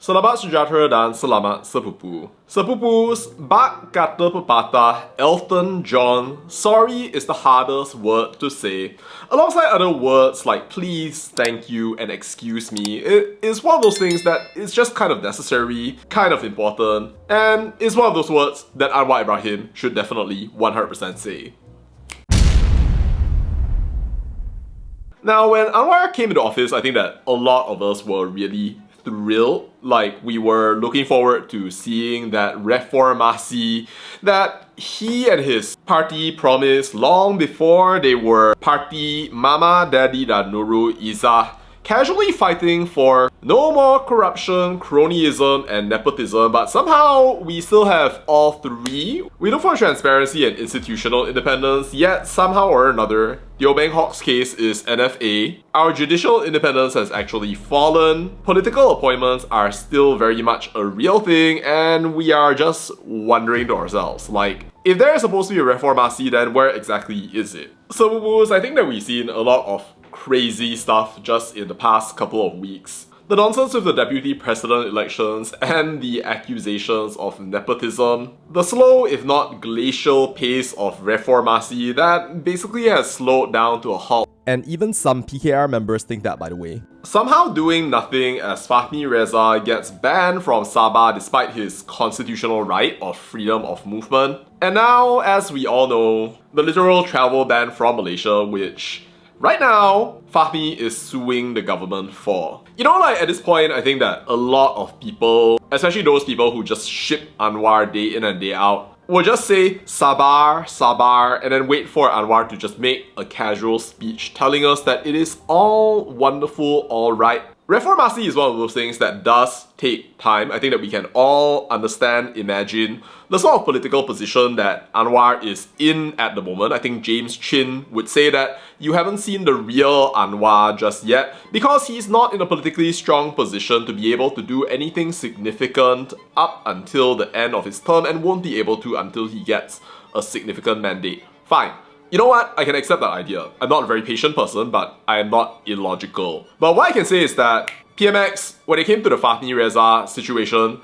Selamat sejahtera dan selamat sepupu. Sepupus, bak kata pepatah, Elton John, sorry is the hardest word to say. Alongside other words like please, thank you, and excuse me, it is one of those things that is just kind of necessary, kind of important, and is one of those words that Anwar Ibrahim should definitely 100% say. Now, when Anwar came into office, I think that a lot of us were really thrilled. Like, we were looking forward to seeing that Reformasi that he and his party promised long before they were Parti Mama, Daddy dan Nurul Izzah, casually fighting for no more corruption, cronyism, and nepotism, but somehow we still have all three. We look for transparency and institutional independence, yet somehow or another, Teo Beng Hok's case is NFA. Our judicial independence has actually fallen, political appointments are still very much a real thing, and we are just wondering to ourselves, like, if there is supposed to be a Reformasi, then where exactly is it? So, I think that we've seen a lot of crazy stuff just in the past couple of weeks. The nonsense with the deputy president elections and the accusations of nepotism. The slow, if not glacial pace of Reformasi that basically has slowed down to a halt. And even some PKR members think that, by the way. Somehow doing nothing as Fahmi Reza gets banned from Sabah despite his constitutional right of freedom of movement. And now, as we all know, the literal travel ban from Malaysia, which right now, Fahmi is suing the government for. You know, like, at this point, I think that a lot of people, especially those people who just ship Anwar day in and day out, will just say Sabar, Sabar, and then wait for Anwar to just make a casual speech telling us that it is all wonderful, all right. Reformasi is one of those things that does take time. I think that we can all understand, imagine the sort of political position that Anwar is in at the moment. I think James Chin would say that you haven't seen the real Anwar just yet because he's not in a politically strong position to be able to do anything significant up until the end of his term and won't be able to until he gets a significant mandate. Fine. You know what? I can accept that idea. I'm not a very patient person, but I am not illogical. But what I can say is that PMX, when it came to the Fahmi Reza situation,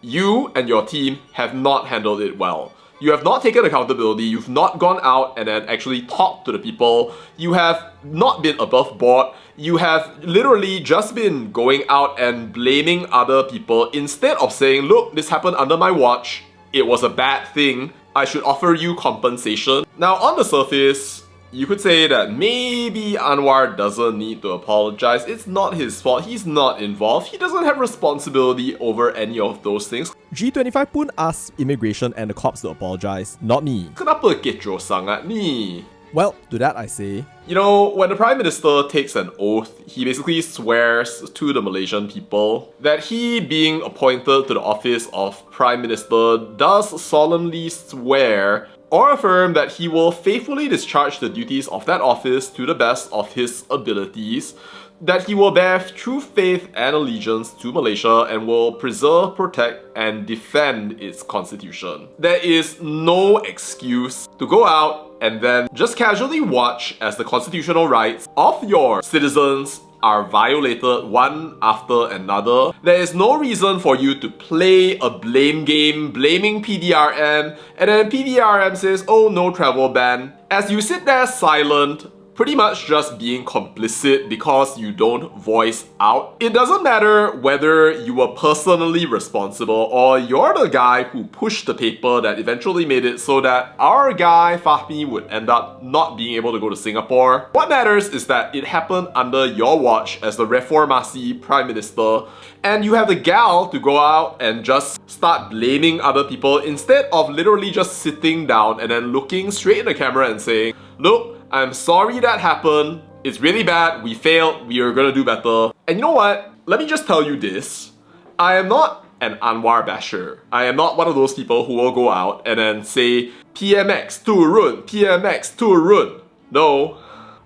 you and your team have not handled it well. You have not taken accountability, you've not gone out and then actually talked to the people, you have not been above board, you have literally just been going out and blaming other people instead of saying, look, this happened under my watch, it was a bad thing, I should offer you compensation. Now, on the surface, you could say that maybe Anwar doesn't need to apologize. It's not his fault. He's not involved. He doesn't have responsibility over any of those things. G25 pun asked immigration and the cops to apologize, not me. Kenapa kecoh sangat ni? Well, to that I say, you know, when the Prime Minister takes an oath, he basically swears to the Malaysian people that he, being appointed to the office of Prime Minister, does solemnly swear or affirm that he will faithfully discharge the duties of that office to the best of his abilities, that he will bear true faith and allegiance to Malaysia and will preserve, protect, and defend its constitution. There is no excuse to go out and then just casually watch as the constitutional rights of your citizens are violated one after another. There is no reason for you to play a blame game, blaming PDRM, and then PDRM says, oh, no travel ban. As you sit there silent, pretty much just being complicit because you don't voice out. It doesn't matter whether you were personally responsible or you're the guy who pushed the paper that eventually made it so that our guy Fahmi would end up not being able to go to Singapore. What matters is that it happened under your watch as the Reformasi Prime Minister, and you have the gall to go out and just start blaming other people instead of literally just sitting down and then looking straight in the camera and saying, look, I'm sorry that happened, it's really bad, we failed, we are gonna do better. And you know what? Let me just tell you this. I am not an Anwar basher. I am not one of those people who will go out and then say, PMX turun, PMX turun. No,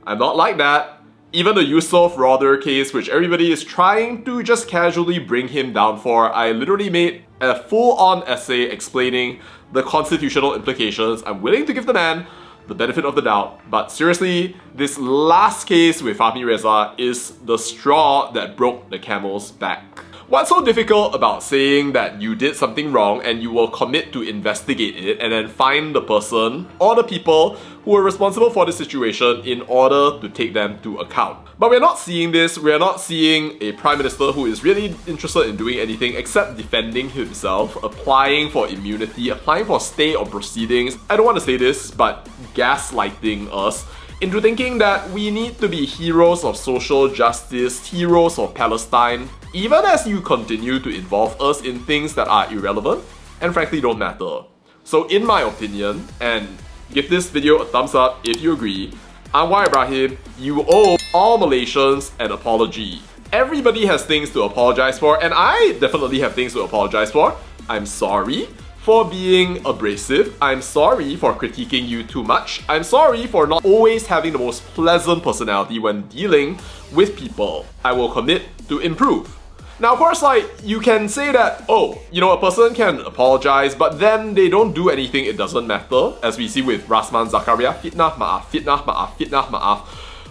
I'm not like that. Even the Yusof Roder case, which everybody is trying to just casually bring him down for, I literally made a full-on essay explaining the constitutional implications. I'm willing to give the man the benefit of the doubt, but seriously, this last case with Fahmi Reza is the straw that broke the camel's back. What's so difficult about saying that you did something wrong and you will commit to investigate it and then find the person or the people who are responsible for the situation in order to take them to account? But we're not seeing this. We're not seeing a Prime Minister who is really interested in doing anything except defending himself, applying for immunity, applying for stay of proceedings. I don't want to say this, but gaslighting us into thinking that we need to be heroes of social justice, heroes of Palestine, even as you continue to involve us in things that are irrelevant and frankly don't matter. So in my opinion, and give this video a thumbs up if you agree, Anwar Ibrahim, you owe all Malaysians an apology. Everybody has things to apologize for, and I definitely have things to apologize for. I'm sorry for being abrasive. I'm sorry for critiquing you too much. I'm sorry for not always having the most pleasant personality when dealing with people. I will commit to improve. Now, of course, you can say that, oh, a person can apologize, but then they don't do anything, it doesn't matter. As we see with Rasman Zakaria, fitnah ma'af, fitnah ma'af, fitnah ma'af.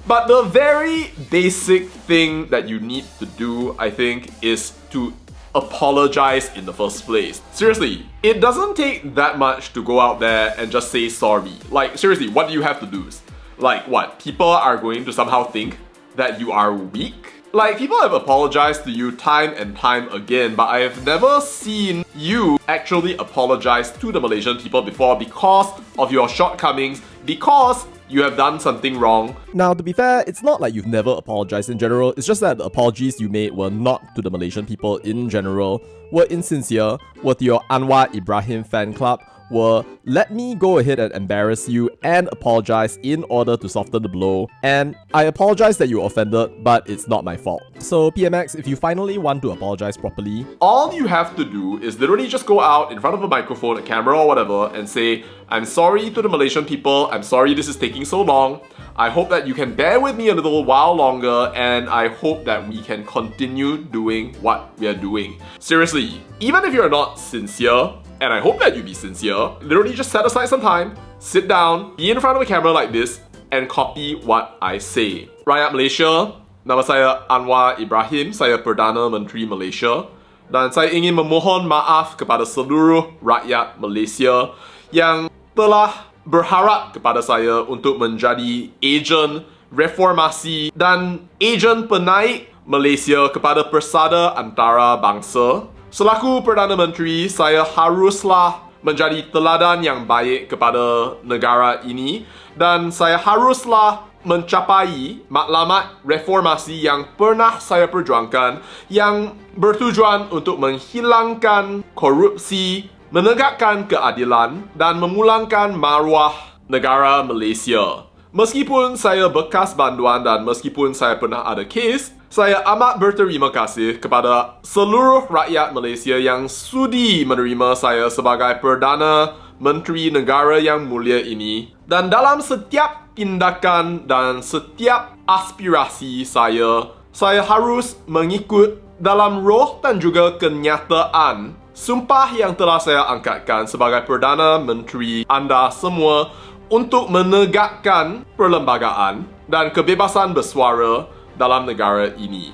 But the very basic thing that you need to do, I think, is to apologize in the first place. Seriously, it doesn't take that much to go out there and just say sorry. Seriously, what do you have to do? What? People are going to somehow think that you are weak? People have apologized to you time and time again, but I have never seen you actually apologize to the Malaysian people before because of your shortcomings, because you have done something wrong. Now, to be fair, it's not like you've never apologized in general, it's just that the apologies you made were not to the Malaysian people in general, were insincere, were to your Anwar Ibrahim fan club, were let me go ahead and embarrass you and apologize in order to soften the blow. And I apologize that you were offended, but it's not my fault. So PMX, if you finally want to apologize properly, all you have to do is literally just go out in front of a microphone, a camera or whatever, and say, I'm sorry to the Malaysian people, I'm sorry this is taking so long. I hope that you can bear with me a little while longer, and I hope that we can continue doing what we are doing. Seriously, even if you're not sincere, and I hope that you be sincere, literally just set aside some time, sit down, be in front of a camera like this, and copy what I say. Rakyat Malaysia, nama saya Anwar Ibrahim, saya Perdana Menteri Malaysia, dan saya ingin memohon maaf kepada seluruh rakyat Malaysia yang telah berharap kepada saya untuk menjadi ejen reformasi dan ejen penaik Malaysia kepada persada antara bangsa. Selaku Perdana Menteri, saya haruslah menjadi teladan yang baik kepada negara ini dan saya haruslah mencapai matlamat reformasi yang pernah saya perjuangkan yang bertujuan untuk menghilangkan korupsi, menegakkan keadilan dan memulangkan maruah negara Malaysia. Meskipun saya bekas banduan dan meskipun saya pernah ada kes, saya amat berterima kasih kepada seluruh rakyat Malaysia yang sudi menerima saya sebagai Perdana Menteri negara yang mulia ini. Dan dalam setiap tindakan dan setiap aspirasi saya harus mengikut dalam roh dan juga kenyataan sumpah yang telah saya angkatkan sebagai Perdana Menteri anda semua untuk menegakkan perlembagaan dan kebebasan bersuara dalam negara ini.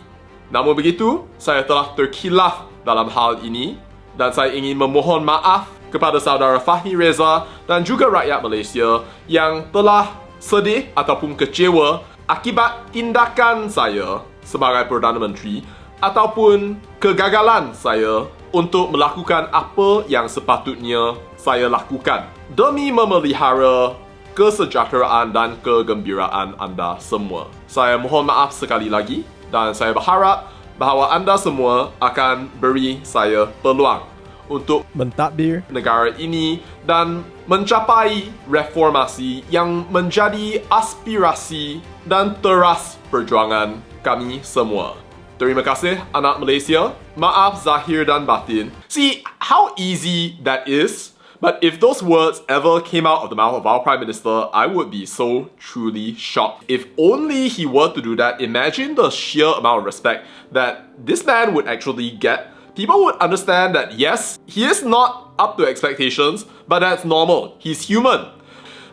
Namun begitu, saya telah terkhilaf dalam hal ini dan saya ingin memohon maaf kepada saudara Fahmi Reza dan juga rakyat Malaysia yang telah sedih ataupun kecewa akibat tindakan saya sebagai Perdana Menteri ataupun kegagalan saya untuk melakukan apa yang sepatutnya saya lakukan demi memelihara kesejahteraan dan kegembiraan anda semua. Saya mohon maaf sekali lagi dan saya berharap bahawa anda semua akan beri saya peluang untuk mentadbir negara ini dan mencapai reformasi yang menjadi aspirasi dan teras perjuangan kami semua. Terima kasih anak Malaysia. Maaf zahir dan batin. See how easy that is? But if those words ever came out of the mouth of our Prime Minister, I would be so truly shocked. If only he were to do that, imagine the sheer amount of respect that this man would actually get. People would understand that yes, he is not up to expectations, but that's normal. He's human.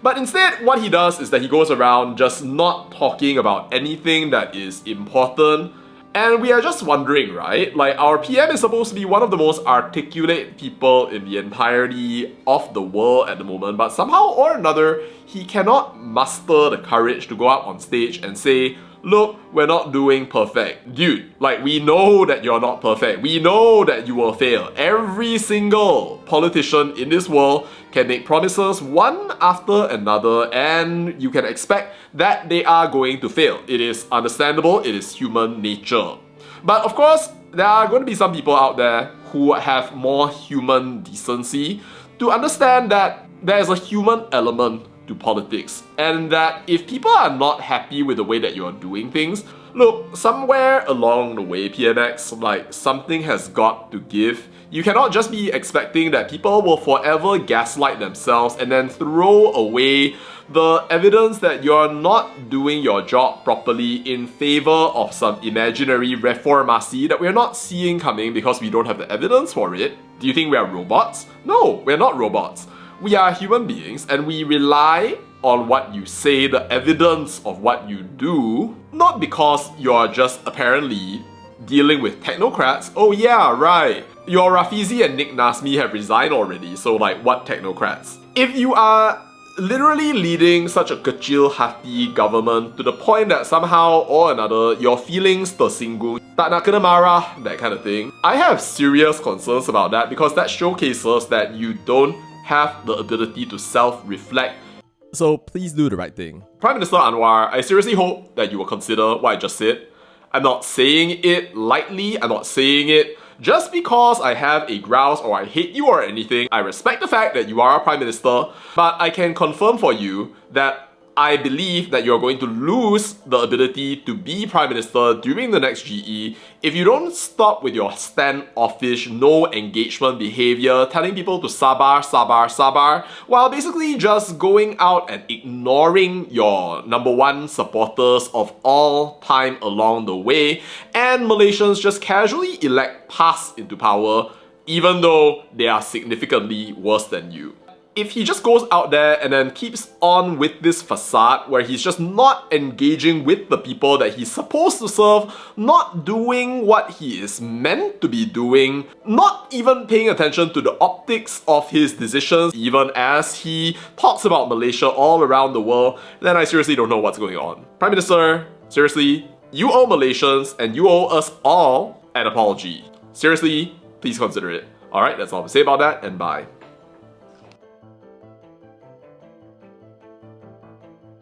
But instead, what he does is that he goes around just not talking about anything that is important And we are just wondering, right? Like, our PM is supposed to be one of the most articulate people in the entirety of the world at the moment, but somehow or another, he cannot muster the courage to go up on stage and say, look, we're not doing perfect. Dude, like, we know that you're not perfect. We know that you will fail. Every single politician in this world can make promises one after another, and you can expect that they are going to fail. It is understandable, it is human nature. But of course, there are going to be some people out there who have more human decency to understand that there is a human element to politics, and that if people are not happy with the way that you're doing things, look, somewhere along the way, PMX, like, something has got to give. You cannot just be expecting that people will forever gaslight themselves and then throw away the evidence that you're not doing your job properly in favor of some imaginary reformasi that we're not seeing coming because we don't have the evidence for it. Do you think we are robots? No, we're not robots. We are human beings and we rely on what you say, the evidence of what you do, not because you're just apparently dealing with technocrats. Oh yeah, right. Your Rafizi and Nik Nazmi have resigned already, so like, what technocrats? If you are literally leading such a kecil hati government to the point that somehow or another your feelings tersinggung, tak nak kena marah, that kind of thing, I have serious concerns about that because that showcases that you don't have the ability to self-reflect. So please do the right thing. Prime Minister Anwar, I seriously hope that you will consider what I just said. I'm not saying it lightly, I'm not saying it just because I have a grouse or I hate you or anything. I respect the fact that you are a Prime Minister, but I can confirm for you that I believe that you're going to lose the ability to be Prime Minister during the next GE if you don't stop with your standoffish, no engagement behavior, telling people to sabar, sabar, sabar, while basically just going out and ignoring your number one supporters of all time along the way, and Malaysians just casually elect PAS into power, even though they are significantly worse than you. If he just goes out there and then keeps on with this facade where he's just not engaging with the people that he's supposed to serve, not doing what he is meant to be doing, not even paying attention to the optics of his decisions, even as he talks about Malaysia all around the world, then I seriously don't know what's going on. Prime Minister, seriously, you owe Malaysians and you owe us all an apology. Seriously, please consider it. Alright, that's all I have to say about that, and bye.